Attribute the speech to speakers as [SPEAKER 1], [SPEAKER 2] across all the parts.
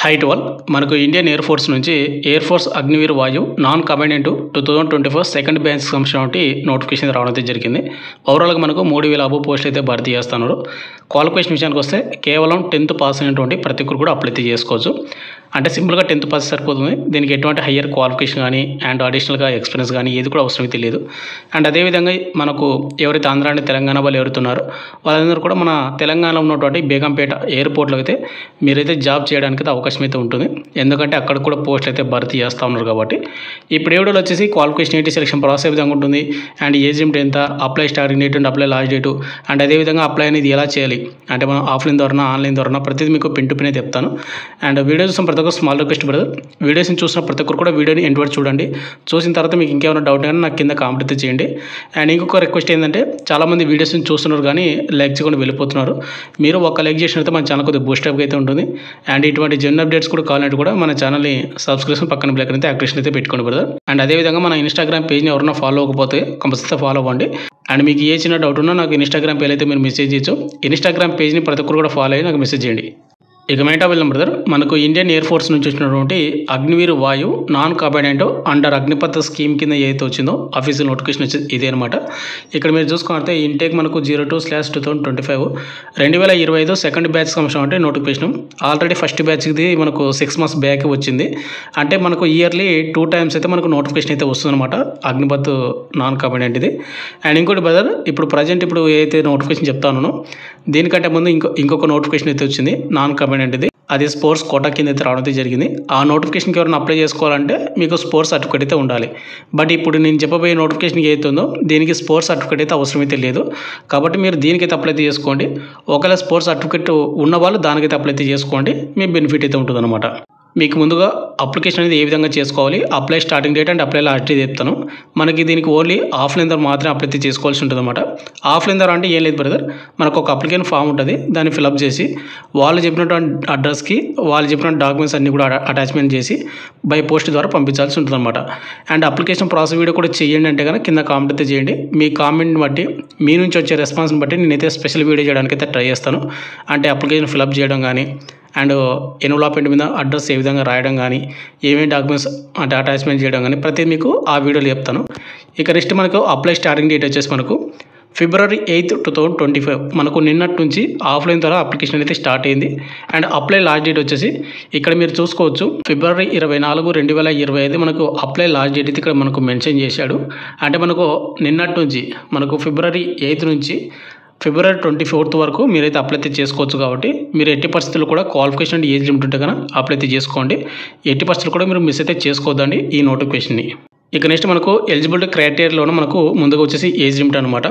[SPEAKER 1] Height వల్ మనకు Indian air force నుంచి air force Agniveer Vayu non commandant 2024 second batch సంబంధించి నోటిఫికేషన్ రావడం అయితే జరిగింది. ఓవరాల్గా మనకు 3000 అబో పోస్టులు అయితే భర్తీ చేస్తున్నారు. క్వాలిఫికేషన్ విషయానికి వస్తే కేవలం 10th పాస్ అయినటువంటి ప్రతి ఒక్కరు కూడా అప్లై చేసుకోవచ్చు. అంటే సింపుల్గా 10th పాస్ సరిపోతుంది. దీనికి ఎటువంటి హయ్యర్ క్వాలిఫికేషన్ కానీ అండ్ అడిషనల్గా ఎక్స్పీరియన్స్ కానీ ఏది కూడా అవసరం అయితే లేదు. అండ్ అదేవిధంగా మనకు ఎవరైతే ఆంధ్ర అండ్ తెలంగాణ వాళ్ళు ఎవరుతున్నారో వాళ్ళందరూ కూడా మన తెలంగాణలో ఉన్నటువంటి బేగంపేట ఎయిర్పోర్ట్లో అయితే మీరైతే జాబ్ చేయడానికి అయితే అవకాశం అయితే ఉంటుంది. ఎందుకంటే అక్కడ కూడా పోస్టులు అయితే భర్తీ చేస్తూ ఉన్నారు కాబట్టి. ఇప్పుడు ఈ వీడియోలో వచ్చేసి క్వాలిఫికేషన్ ఏంటి, సెలక్షన్ ప్రాసెస్ ఏ విధంగా ఉంటుంది అండ్ ఏజ్ లిమిట్ ఎంత, apply starting date and apply last date and అదేవిధంగా అప్లై అనేది ఎలా చేయాలి అంటే మనం ఆఫ్లైన్ ద్వారా ఆన్లైన్ ద్వారా ప్రతిదీ మీకు పిన్ టు పిన్ అయితే చెప్తాను. అండ్ వీడియో చూసిన ప్రతి ఒక్కరు స్మాల్ రిక్వెస్ట్ బ్రదర్, వీడియోస్ని చూసిన ప్రతి ఒక్కరు కూడా వీడియోని ఎండ్ వరకు చూడండి. చూసిన తర్వాత మీకు ఇంకేమైనా డౌట్ కానీ నాకు కింద కామెంట్ అయితే చేయండి. అండ్ ఇంకొక రిక్వెస్ట్ ఏంటంటే చాలామంది వీడియోస్ని చూస్తున్నారు కానీ లైక్ చేయకుండా వెళ్ళిపోతున్నారు. మీరు ఒక లైక్ చేసినట్టు మన ఛానల్ కొద్దిగా బూస్టప్ అయితే ఉంటుంది. అండ్ ఇటువంటి జెన్ అప్డేట్స్ కూడా కావాలంటే కూడా మన ఛానల్ని సబ్స్క్రిప్షన్ పక్కన బ్లాక్ అయితే యాక్టివేషన్ అయితే పెట్టుకోండి బ్రదర్. అండ్ అదేవిధంగా మన ఇన్స్టాగ్రామ్ పేజ్ని ఎవరైనా ఫాలో అవ్వకపోతే కంపల్సరీ ఫాలో అవ్వండి. అండ్ మీకు ఏ చిన్న డౌట్ ఉన్నా నాకు ఇన్స్టాగ్రామ్ పేజ్ అయితే మీరు మెసేజ్ చేయొచ్చు. ఇన్స్టాగ్రామ్ పేజ్ని ప్రతి ఒక్కరు కూడా ఫాలో అయ్యి నాకు మెసేజ్ చేయండి. ఇక మెయిన్ వెళ్ళాం బ్రదర్, మనకు ఇండియన్ ఎయిర్ ఫోర్స్ నుంచి వచ్చినటువంటి Agniveer Vayu non commandant under Agnipath scheme కింద ఏదైతే వచ్చిందో అఫీషియల్ నోటిఫికేషన్ వచ్చేది ఇదే అనమాట. ఇక్కడ మీరు చూసుకుంటే ఇంటేక్ మనకు 02/2025 2025 సెకండ్ బ్యాచ్ సంవత్సరం అంటే నోటిఫికేషన్. ఆల్రెడీ ఫస్ట్ బ్యాచ్ది మనకు 6 months బ్యాక్ వచ్చింది. అంటే మనకు ఇయర్లీ 2 times అయితే మనకు నోటిఫికేషన్ అయితే వస్తుందన్నమాట అగ్నిపథ్ నాన్ కమాండెంట్ ఇది. అండ్ ఇంకోటి బ్రదర్, ఇప్పుడు ప్రజెంట్ ఇప్పుడు ఏదైతే నోటిఫికేషన్ చెప్తానో దీనికంటే ముందు ఇంకొక నోటిఫికేషన్ అయితే వచ్చింది నాన్ కమాండెంట్. అది స్పోర్ట్స్ కోటా కింద అయితే రావడం అయితే జరిగింది. ఆ నోటిఫికేషన్కి ఎవరైనా అప్లై చేసుకోవాలంటే మీకు స్పోర్ట్స్ సర్టిఫికేట్ అయితే ఉండాలి. బట్ ఇప్పుడు నేను చెప్పబోయే నోటిఫికేషన్కి ఏదైతే ఉందో దీనికి స్పోర్ట్స్ సర్టిఫికేట్ అయితే అవసరం అయితే లేదు. కాబట్టి మీరు దీనికైతే అప్లై అయితే చేసుకోండి. ఒకవేళ స్పోర్ట్స్ సర్టిఫికేట్ ఉన్న వాళ్ళు దానికైతే అప్లై అయితే చేసుకోండి, మీ బెనిఫిట్ అయితే ఉంటుంది అనమాట. మీకు ముందుగా అప్లికేషన్ అనేది ఏ విధంగా చేసుకోవాలి, apply starting date and apply last date చెప్తాను. మనకి దీనికి ఓన్లీ ఆఫ్లైన్ ద్వారా మాత్రమే అప్లై చేసుకోవాల్సి ఉంటుంది అనమాట. ఆఫ్లైన్ ద్వారా అంటే ఏం లేదు బ్రదర్, మనకు ఒక అప్లికేషన్ ఫామ్ ఉంటుంది, దాన్ని ఫిల్అప్ చేసి వాళ్ళు చెప్పినటువంటి అడ్రస్కి వాళ్ళు చెప్పిన డాక్యుమెంట్స్ అన్నీ కూడా అటాచ్మెంట్ చేసి బై పోస్ట్ ద్వారా పంపించాల్సి ఉంటుంది అనమాట. అండ్ అప్లికేషన్ ప్రాసెస్ వీడియో కూడా చేయండి అంటే కనుక కింద కామెంట్ అయితే చేయండి. మీ కామెంట్ని బట్టి మీ నుంచి వచ్చే రెస్పాన్స్ని బట్టి నేనైతే స్పెషల్ వీడియో చేయడానికి అయితే ట్రై చేస్తాను. అంటే అప్లికేషన్ ఫిల్అప్ చేయడం కానీ అండ్ ఎన్వలప్మెంట్ మీద అడ్రస్ ఏ విధంగా రాయడం కానీ ఏమేమి డాక్యుమెంట్స్ అంటే అటాచ్మెంట్ చేయడం కానీ ప్రతిదీ మీకు ఆ వీడియోలో చెప్తాను. ఇక నెక్స్ట్ మనకు అప్లై స్టార్టింగ్ డేట్ వచ్చేసి మనకు February 8, 2025 మనకు నిన్నటి నుంచి ఆఫ్లైన్ ద్వారా అప్లికేషన్ అయితే స్టార్ట్ అయింది. అండ్ అప్లై లాస్ట్ డేట్ వచ్చేసి ఇక్కడ మీరు చూసుకోవచ్చు February 24, 2025 మనకు అప్లై లాస్ట్ డేట్ అయితే ఇక్కడ మనకు మెన్షన్ చేశాడు. అంటే మనకు నిన్నటి నుంచి మనకు February 8 నుంచి February 24 వరకు మీరైతే అప్లై అయితే చేసుకోవచ్చు. కాబట్టి మీరు ఎట్టి పరిస్థితుల్లో కూడా క్వాలిఫికేషన్ అండ్ ఏజ్ లిమిట్ ఉంటే కనుక అప్లై అయితే చేసుకోండి. ఎట్టి పరిస్థితులు కూడా మీరు మిస్ అయితే చేసుకోవద్దండి ఈ నోటిఫికేషన్ని. ఇక నెక్స్ట్ మనకు ఎలిజిబిలిటీ క్రైటీరియాలోనే మనకు ముందుగా వచ్చేసి ఏజ్ లిమిట్ అనమాట.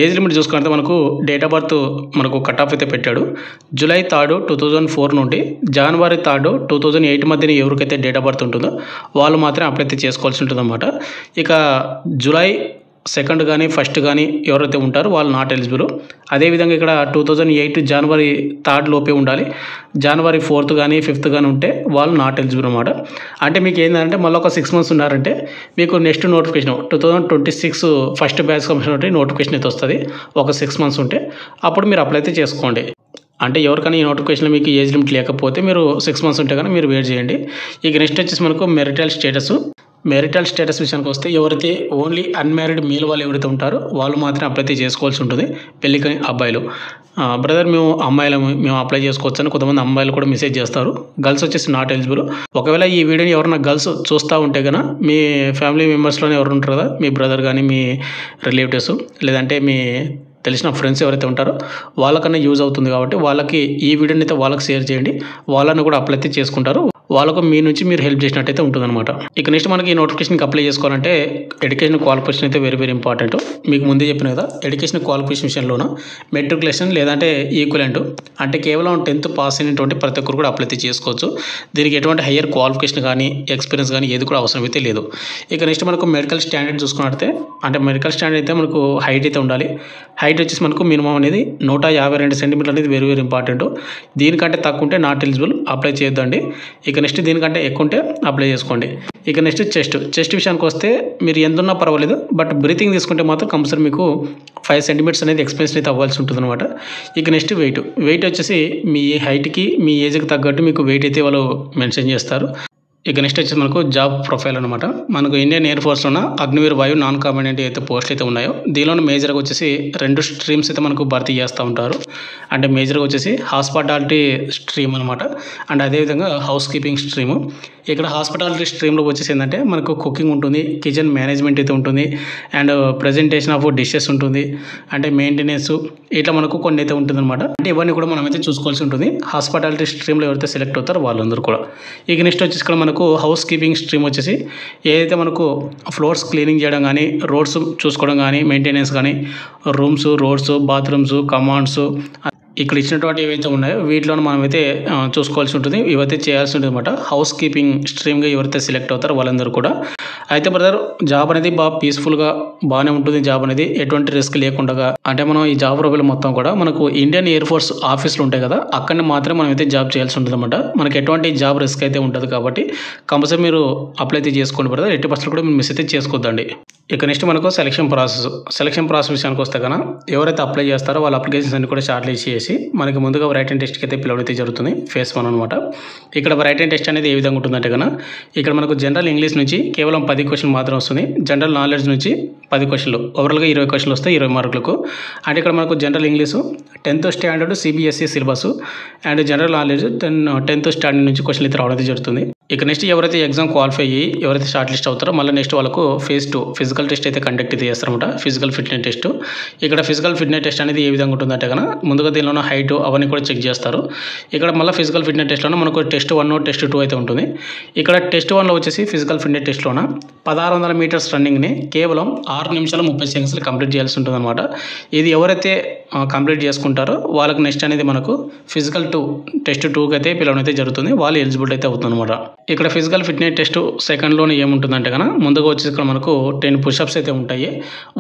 [SPEAKER 1] ఏజ్ లిమిట్ చూసుకుంటే మనకు డేట్ ఆఫ్ బర్త్ మనకు కట్ ఆఫ్ అయితే పెట్టాడు. July 3, 2004 నుండి January 3, 2008 మధ్యన ఎవరికైతే డేట్ ఆఫ్ బర్త్ ఉంటుందో వాళ్ళు మాత్రమే అప్లై అయితే చేసుకోవాల్సి ఉంటుంది అనమాట. ఇక July 2 కానీ 1 కానీ ఎవరైతే ఉంటారో వాళ్ళు నాట్ ఎలిజిబుల్. అదేవిధంగా ఇక్కడ 2008 January 3 లోపే ఉండాలి. January 4 కానీ 5 కానీ ఉంటే వాళ్ళు నాట్ ఎలిజిబుల్ అనమాట. అంటే మీకు ఏంటంటే మళ్ళీ ఒక 6 months ఉన్నారంటే మీకు నెక్స్ట్ నోటిఫికేషన్ 2026 ఫస్ట్ బ్యాచ్ సంబంధించిన నోటిఫికేషన్ అయితే వస్తుంది. ఒక 6 months ఉంటే అప్పుడు మీరు అప్లై అయితే చేసుకోండి. అంటే ఎవరికైనా ఈ నోటిఫికేషన్లో మీకు ఏజ్ లిమిట్ లేకపోతే మీరు 6 months ఉంటే కానీ మీరు వెయిట్ చేయండి. ఇక నెక్స్ట్ వచ్చేసి మనకు మెరిటల్ స్టేటస్ విషయానికి వస్తే ఎవరైతే ఓన్లీ అన్మ్యారీడ్ మేల్ వాళ్ళు ఎవరైతే ఉంటారో వాళ్ళు మాత్రమే అప్లై చేసుకోవాల్సి ఉంటుంది. పెళ్ళికని అబ్బాయిలు బ్రదర్ మేము అప్లై చేసుకోవచ్చు అని కొంతమంది అమ్మాయిలు కూడా మెసేజ్ చేస్తారు. గర్ల్స్ వచ్చేసి నాట్ ఎలిజిబుల్. ఒకవేళ ఈ వీడియోని ఎవరైనా గర్ల్స్ చూస్తూ ఉంటే కనుక మీ ఫ్యామిలీ మెంబర్స్లోనే ఎవరు ఉంటారు కదా, మీ బ్రదర్ కానీ మీ రిలేటివ్స్ లేదంటే మీ తెలిసిన ఫ్రెండ్స్ ఎవరైతే ఉంటారో వాళ్ళకన్నా యూజ్ అవుతుంది. కాబట్టి వాళ్ళకి ఈ వీడియోని అయితే వాళ్ళకి షేర్ చేయండి. వాళ్ళని కూడా అప్లై అయితే చేసుకుంటారు. వాళ్ళకు మీ నుంచి మీరు హెల్ప్ చేసినట్టయితే ఉంటుందన్నమాట. ఇక నెక్స్ట్ మనకి ఈ నోటిఫికేషన్కి అప్లై చేసుకోవాలంటే ఎడ్యుకేషన్ క్వాలిఫికేషన్ అయితే వెరీ ఇంపార్టెంట్. మీకు ముందే చెప్పిన కదా, ఎడ్యుకేషన్ క్వాలిఫికేషన్ విషయంలోన మెట్రికులేషన్ లేదంటే ఈక్వలెంట్ అంటే కేవలం 10th పాస్ అయినటువంటి ప్రతి ఒక్కరు కూడా అప్లై చేసుకోవచ్చు. దీనికి ఎటువంటి హయ్యర్ క్వాలిఫికేషన్ కానీ ఎక్స్పీరియన్స్ కానీ ఏది కూడా అవసరం అయితే లేదు. ఇక నెక్స్ట్ మనకు మెడికల్ స్టాండర్డ్ చూసుకున్నట్టే అంటే మెడికల్ స్టాండర్డ్ అయితే మనకు హైట్ అయితే ఉండాలి. హైట్ వచ్చేసి మనకు మినిమం అనేది 152 centimeters అనేది వెరీ ఇంపార్టెంట్. దీనికంటే తక్కువ ఉంటే నాట్ ఎలిజిబుల్, అప్లై చేయొద్దండి. ఇక ఇక నెక్స్ట్ దీనికంటే ఎక్కువ ఉంటే అప్లై చేసుకోండి. ఇక నెక్స్ట్ చెస్ట్ విషయానికి వస్తే మీరు ఎంత ఉన్నా పర్వాలేదు, బట్ బ్రీతింగ్ తీసుకుంటే మాత్రం కంపల్సరీ మీకు 5 సెంటీమీటర్స్ అనేది ఎక్స్పెన్షన్ అయితే అవ్వాల్సి ఉంటుంది అనమాట. ఇక నెక్స్ట్ వెయిట్ వచ్చేసి మీ హైట్కి మీ ఏజ్కి తగ్గట్టు మీకు వెయిట్ అయితే వాళ్ళు మెన్షన్ చేస్తారు. ఇక నెక్స్ట్ వచ్చేసి మనకు జాబ్ ప్రొఫైల్ అనమాట. మనకు Indian air ఫోర్స్లోన Agniveer Vayu non కాంబాటెంట్ అయితే పోస్టులు అయితే ఉన్నాయో దీనిలో మేజర్గా వచ్చేసి 2 స్ట్రీమ్స్ అయితే మనకు భర్తీ చేస్తూ ఉంటారు. అంటే మేజర్గా వచ్చేసి హాస్పిటాలిటీ స్ట్రీమ్ అనమాట, అండ్ అదేవిధంగా హౌస్ కీపింగ్ స్ట్రీము. ఇక్కడ హాస్పిటాలిటీ స్ట్రీమ్లో వచ్చేసి ఏంటంటే మనకు కుకింగ్ ఉంటుంది, కిచెన్ మేనేజ్మెంట్ అయితే ఉంటుంది, అండ్ ప్రజెంటేషన్ ఆఫ్ డిషెస్ ఉంటుంది, అంటే మెయింటెనెన్స్ ఇట్లా మనకు కొన్ని అయితే ఉంటుంది అనమాట. అంటే ఇవన్నీ కూడా మనం అయితే చూసుకోవాల్సి ఉంటుంది హాస్పిటాలిటీ స్ట్రీమ్లో ఎవరైతే సెలెక్ట్ అవుతారో వాళ్ళందరూ కూడా. ఇక నెక్స్ట్ వచ్చేసి ఇక్కడ మనకు హౌస్ కీపింగ్ స్ట్రీమ్ వచ్చేసి ఏదైతే మనకు ఫ్లోర్స్ క్లీనింగ్ చేయడం కానీ, రోడ్స్ చూసుకోవడం కానీ, మెయింటెనెన్స్ కానీ, రూమ్స్, రోడ్స్, బాత్రూమ్స్, కమాండ్స్ ఇక్కడ ఇచ్చినటువంటి ఏవైతే ఉన్నాయో వీటిలో మనమైతే చూసుకోవాల్సి ఉంటుంది, ఇవైతే చేయాల్సి ఉంటుంది అనమాట. హౌస్ కీపింగ్ స్ట్రీమ్గా ఎవరైతే సెలెక్ట్ అవుతారో వాళ్ళందరూ కూడా. అయితే బ్రదర్ జాబ్ అనేది బాగా పీస్ఫుల్గా బాగానే ఉంటుంది. జాబ్ అనేది ఎటువంటి రిస్క్ లేకుండా, అంటే మనం ఈ జాబ్ ప్రొఫైల్ మొత్తం కూడా మనకు ఇండియన్ ఎయిర్ ఫోర్స్ ఆఫీసులు ఉంటాయి కదా, అక్కడనే మాత్రమే మనం అయితే జాబ్ చేయాల్సి ఉంటుంది అనమాట. మనకి ఎటువంటి జాబ్ రిస్క్ అయితే ఉంటుంది కాబట్టి కంపల్సరీ మీరు అప్లై అయితే చేసుకోండి బ్రదర్. 80% కూడా మీరు మిస్ అయితే చేసుకోవద్దండి. ఇక నెక్స్ట్ మనకు సెలక్షన్ ప్రాసెస్ విషయానికి వస్తే కన్నా ఎవరైతే అప్లై చేస్తారో వాళ్ళ అప్లికేషన్స్ అన్ని కూడా షార్ట్ లిస్ట్ చేసి మనకి ముందుగా రైటింగ్ టెస్ట్కి అయితే పిలవడం అయితే జరుగుతుంది, ఫేస్ 1 అనమాట. ఇక్కడ రైటింగ్ టెస్ట్ అనేది ఏ విధంగా ఉంటుందంటే కన్నా ఇక్కడ మనకు జనరల్ ఇంగ్లీష్ నుంచి కేవలం 10 క్వశ్చన్ మాత్రం వస్తుంది, జనరల్ నాలెడ్జ్ నుంచి 10 క్వశ్చన్లు, ఓవరాల్గా 20 క్వశ్చన్లు వస్తాయి 20 మార్కులకు. అంటే ఇక్కడ మనకు general English 10th standard CBSE syllabus and general knowledge 10th standard నుంచి క్వశ్చన్లు అయితే రావడం అయితే జరుగుతుంది. ఇక నెక్స్ట్ ఎవరైతే ఎగ్జామ్ క్వాలిఫై అయ్యి ఎవరైతే షార్ట్ లిస్ట్ అవుతారో మళ్ళీ నెక్స్ట్ వాళ్ళకు ఫేజ్ 2 ఫిజికల్ టెస్ట్ అయితే కండక్ట్ అయితే చేస్తారన్నమాట, ఫిజికల్ ఫిట్నెస్ టెస్ట్. ఇక్కడ ఫిజికల్ ఫిట్నెస్ టెస్ట్ అనేది ఏ విధంగా ఉంటుందంటే కన్నా ముందుగా దీనిలో హైట్ అవన్నీ కూడా చెక్ చేస్తారు. ఇక్కడ మళ్ళీ ఫిజికల్ ఫిట్నెస్ టెస్ట్లో మనకు టెస్ట్ 1 టెస్ట్ 2 అయితే ఉంటుంది. ఇక్కడ టెస్ట్ 1లో వచ్చేసి ఫిజికల్ ఫిట్నెస్ టెస్ట్లోన 1600 మీటర్స్ రన్నింగ్ని కేవలం 6 నిమిషాలు 30 సెకండ్స్లో కంప్లీట్ చేయాల్సి ఉంటుంది అనమాట. ఇది ఎవరైతే కంప్లీట్ చేసుకుంటారో వాళ్ళకి నెక్స్ట్ అనేది మనకు ఫిజికల్ 2 టెస్ట్ 2కి అయితే పిలవడం అయితే జరుగుతుంది, వాళ్ళు ఎలిజిబిలిటీ అయితే అవుతుంది అనమాట. ఇక్కడ ఫిజికల్ ఫిట్నెస్ టెస్ట్ సెకండ్లోనే ఏముంటుందంటే కన్నా ముందుగా వచ్చేసి ఇక్కడ మనకు 10 పుషప్స్ అయితే ఉంటాయి,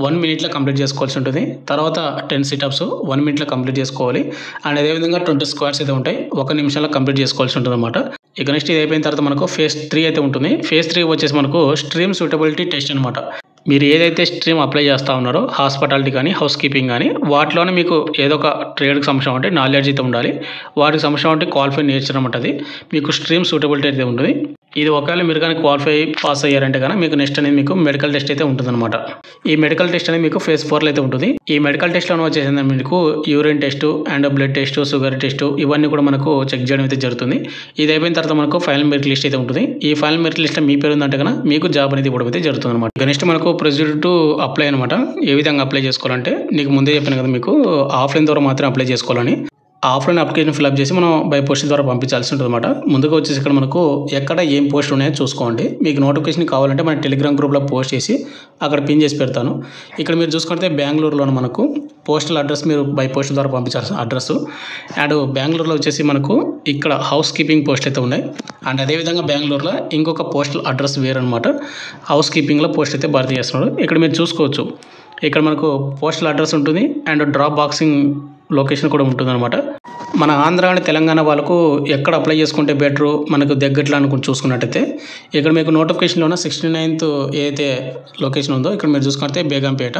[SPEAKER 1] 1 మినిట్లో కంప్లీట్ చేసుకోవాల్సి ఉంటుంది. తర్వాత 10 సిటప్స్ 1 మినిట్లో కంప్లీట్ చేసుకోవాలి. అండ్ అదేవిధంగా 20 స్క్వాట్స్ అయితే ఉంటాయి, 1 నిమిషంలో కంప్లీట్ చేసుకోవాల్సి ఉంటుంది అనమాట. ఇక నెక్స్ట్ ఇది అయిపోయిన తర్వాత మనకు ఫేజ్ 3 అయితే ఉంటుంది. ఫేజ్ 3 వచ్చేసి మనకు స్ట్రీమ్ సూటబిలిటీ టెస్ట్ అనమాట. మీరు ఏదైతే స్ట్రీమ్ అప్లై చేస్తూ ఉన్నారో హాస్పిటాలిటీ కానీ హౌస్ కీపింగ్ కానీ వాటిలోనే మీకు ఏదో ఒక ట్రేడ్కి సంబంధించిన అంటే నాలెడ్జ్ అయితే ఉండాలి, వాటికి సంబంధించిన అంటే క్వాలిఫై నేర్చడం ఉంటుంది, మీకు స్ట్రీమ్ సూటబిలిటీ అయితే ఉంటుంది. ఇది ఒకవేళ మీరు కానీ క్వాలిఫై పాస్ అయ్యారంటే కానీ మీకు నెక్స్ట్ అనేది మీకు మెడికల్ టెస్ట్ అయితే ఉంటుందన్నమాట. ఈ మెడికల్ టెస్ట్ అనేది మీకు ఫేజ్ 4లో అయితే ఉంటుంది. ఈ మెడికల్ టెస్ట్లో వచ్చేసింది మీకు urine test and blood test, sugar test ఇవన్నీ కూడా మనకు చెక్ చేయడం అయితే జరుగుతుంది. ఇది అయిపోయిన తర్వాత మనకు ఫైనల్ మెరిట్ లిస్ట్ అయితే ఉంటుంది. ఈ ఫైనల్ మెరిట్ లిస్ట్లో మీ పేరు ఉందంటే కన్నా మీకు జాబ్ అనేది ఇవ్వడం అయితే జరుగుతుంది అనమాట. నెక్స్ట్ మనకు ప్రొసీజర్ టు అప్లై అనమాట. ఏ విధంగా అప్లై చేసుకోవాలంటే నీకు ముందే చెప్పాను కదా మీకు ఆఫ్లైన్ ద్వారా మాత్రం అప్లై చేసుకోవాలని. ఆఫ్లైన్ అప్లికేషన్ ఫిల్అప్ చేసి మనం బై పోస్ట్ ద్వారా పంపించాల్సి ఉంటుంది అనమాట. ముందుగా వచ్చేసి ఇక్కడ మనకు ఎక్కడ ఏం పోస్ట్ ఉన్నాయో చూసుకోండి. మీకు నోటిఫికేషన్ కావాలంటే మన టెలిగ్రామ్ గ్రూప్లో పోస్ట్ చేసి అక్కడ పిన్ చేసి పెడతాను. ఇక్కడ మీరు చూసుకుంటే బెంగళూరులో మనకు పోస్టల్ అడ్రస్ మీరు బై పోస్ట్ ద్వారా పంపించాల్సిన అడ్రస్. అండ్ బెంగళూరులో వచ్చేసి మనకు ఇక్కడ హౌస్ కీపింగ్ పోస్ట్ అయితే ఉన్నాయి. అండ్ అదేవిధంగా బెంగళూరులో ఇంకొక పోస్టల్ అడ్రస్ వేరనమాట, హౌస్ కీపింగ్లో పోస్ట్ అయితే భర్తీ చేస్తున్నాడు. ఇక్కడ మీరు చూసుకోవచ్చు, ఇక్కడ మనకు పోస్టల్ అడ్రస్ ఉంటుంది అండ్ డ్రాప్ బాక్సింగ్ లొకేషన్ కూడా ఉంటుందన్నమాట. మన ఆంధ్ర అండ్ తెలంగాణ వాళ్ళకు ఎక్కడ అప్లై చేసుకుంటే బెటరు మనకు దగ్గరలో అనుకుని చూసుకున్నట్టయితే ఇక్కడ మీకు నోటిఫికేషన్లోన 69th ఏదైతే లొకేషన్ ఉందో ఇక్కడ మీరు చూసుకుంటే బేగంపేట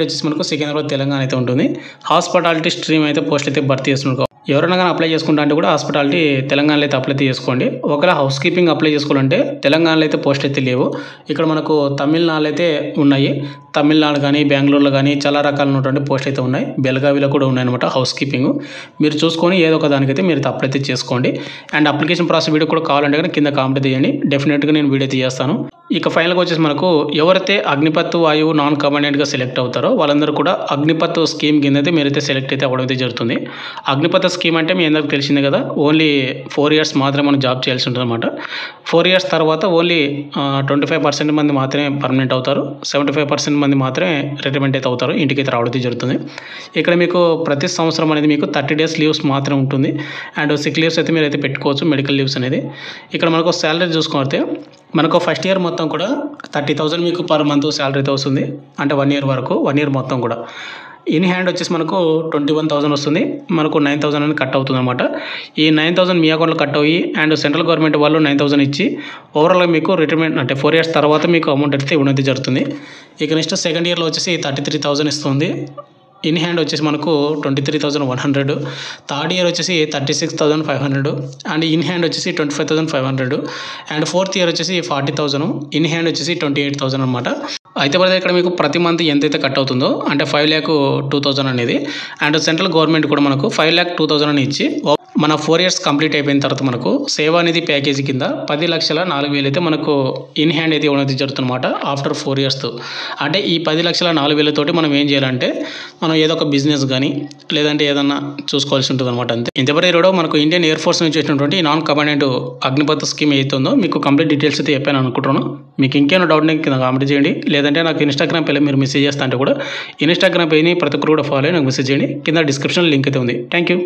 [SPEAKER 1] వచ్చేసి మనకు సికింద్రాబాద్ తెలంగాణ అయితే ఉంటుంది. హాస్పిటాలిటీ స్ట్రీమ్ అయితే పోస్ట్ అయితే భర్తీ చేస్తున్నారు. ఎవరైనా కానీ అప్లై చేసుకుంటా అంటే కూడా హాస్పిటాలిటీ తెలంగాణలో అయితే అప్లై చేసుకోండి. ఒకవేళ హౌస్ కీపింగ్ అప్లై చేసుకోవాలంటే తెలంగాణలో అయితే పోస్ట్ అయితే లేవు, ఇక్కడ మనకు తమిళనాడులో అయితే ఉన్నాయి. తమిళనాడు కానీ బెంగళూరులో కానీ చాలా రకాలైనటువంటి పోస్ట్ అయితే ఉన్నాయి, బెల్గావిలో కూడా ఉన్నాయన్నమాట హౌస్ కీపింగ్. మీరు చూసుకొని ఏదో ఒక దానికైతే మీరు అప్లై అయితే చేసుకోండి. అండ్ అప్లికేషన్ ప్రాసెస్ వీడియో కూడా కావాలంటే కానీ కింద కామెంట్ చేయండి, డెఫినెట్గా నేను వీడియో అయితే చేస్తాను. ఇక ఫైనల్గా వచ్చేసి మనకు ఎవరైతే అగ్నిపత్ వాయువు నాన్ కాంబాటెంట్గా సెలెక్ట్ అవుతారో వాళ్ళందరూ కూడా అగ్నిపత్ స్కీమ్ కింద అయితే మీరైతే సెలెక్ట్ అయితే అవ్వడం అయితే జరుగుతుంది. అగ్నిపత్ స్కీమ్ అంటే మీ అందరికీ తెలిసిందే కదా, ఓన్లీ 4 years మాత్రమే మనం జాబ్ చేయాల్సి ఉంటుంది అనమాట. 4 years తర్వాత ఓన్లీ 25% మంది మాత్రమే పర్మనెంట్ అవుతారు, 75% మంది మాత్రమే రిటైర్మెంట్ అయితే అవుతారు, ఇంటికి అయితే రావడం జరుగుతుంది. ఇక్కడ మీకు ప్రతి సంవత్సరం అనేది మీకు 30 days లీవ్స్ మాత్రమే ఉంటుంది. అండ్ సిక్ లీవ్స్ అయితే మీరు అయితే పెట్టుకోవచ్చు, మెడికల్ లీవ్స్ అనేది. ఇక్కడ మనకు శాలరీ చూసుకుంటే మనకు ఫస్ట్ ఇయర్ మొత్తం కూడా 30,000 మీకు పర్ మంత్ శాలరీ అయితే వస్తుంది, అంటే 1 year వరకు 1 year మొత్తం కూడా. ఇన్ హ్యాండ్ వచ్చేసి మనకు 21,000 వస్తుంది, మనకు 9,000 అని కట్ అవుతుంది అనమాట. ఈ 9,000 మీ అకౌంట్లో కట్ అయ్యి అండ్ సెంట్రల్ గవర్నమెంట్ వాళ్ళు 9,000 ఇచ్చి ఓవరాల్గా మీకు రిటైర్మెంట్ అంటే 4 years తర్వాత మీకు అమౌంట్ అయితే ఇవ్వడం అయితే జరుగుతుంది. ఇక నెక్స్ట్ సెకండ్ ఇయర్లో వచ్చేసి 33,000 ఇస్తుంది. ఇన్ హ్యాండ్ వచ్చేసి మనకు 23,100, థర్డ్ ఇయర్ వచ్చేసి 36,500 అండ్ ఇన్ హ్యాండ్ వచ్చేసి 25,500 అండ్ ఫోర్త్ ఇయర్ వచ్చేసి 40,000, ఇన్ హ్యాండ్ వచ్చేసి 28,000 అనమాట. అయితే ఇక్కడ మీకు ప్రతి మంత్ ఎంతైతే కట్ అవుతుందో అంటే 5,02,000 అనేది అండ్ సెంట్రల్ గవర్నమెంట్ కూడా మనకు 5,02,000 అని ఇచ్చి మన 4 years కంప్లీట్ అయిపోయిన తర్వాత మనకు సేవానిధి ప్యాకేజీ కింద 10,04,000 అయితే మనకు ఇన్ హ్యాండ్ అయితే ఇవ్వడం జరుగుతుందన్నమాట ఆఫ్టర్ 4 years. అంటే ఈ 10,04,000 తోటి మనం ఏం చేయాలంటే మనం ఏదో ఒక బిజినెస్ కానీ లేదంటే ఏదన్నా చూసుకోవాల్సి ఉంటుంది అనమాట. అంతే. ఇంతవరకు ఈరోజు మనకు ఇండియన్ ఎయిర్ ఫోర్స్ నుంచి వచ్చినటువంటి నాన్ కమాండెంట్ అగ్నిపథ్ స్కీమ్ ఏతుందో మీకు కంప్లీట్ డీటెయిల్స్ అయితే చెప్పాను అనుకుంటున్నాను. మీకు ఇంకేమైనా డౌట్ కింద కామెంట్ చేయండి, లేదంటే నాకు ఇన్స్టాగ్రామ్ పేజ్లో మీరు మెసేజ్ చేస్తా అంటే కూడా ఇన్స్టాగ్రామ్ పేజ్ని ప్రతి ఒక్కరు కూడా ఫాలో అయ్యి నాకు మెసేజ్ చేయండి. కింద డిస్క్రిప్షన్ లింక్ అయితే ఉంది. Thank you.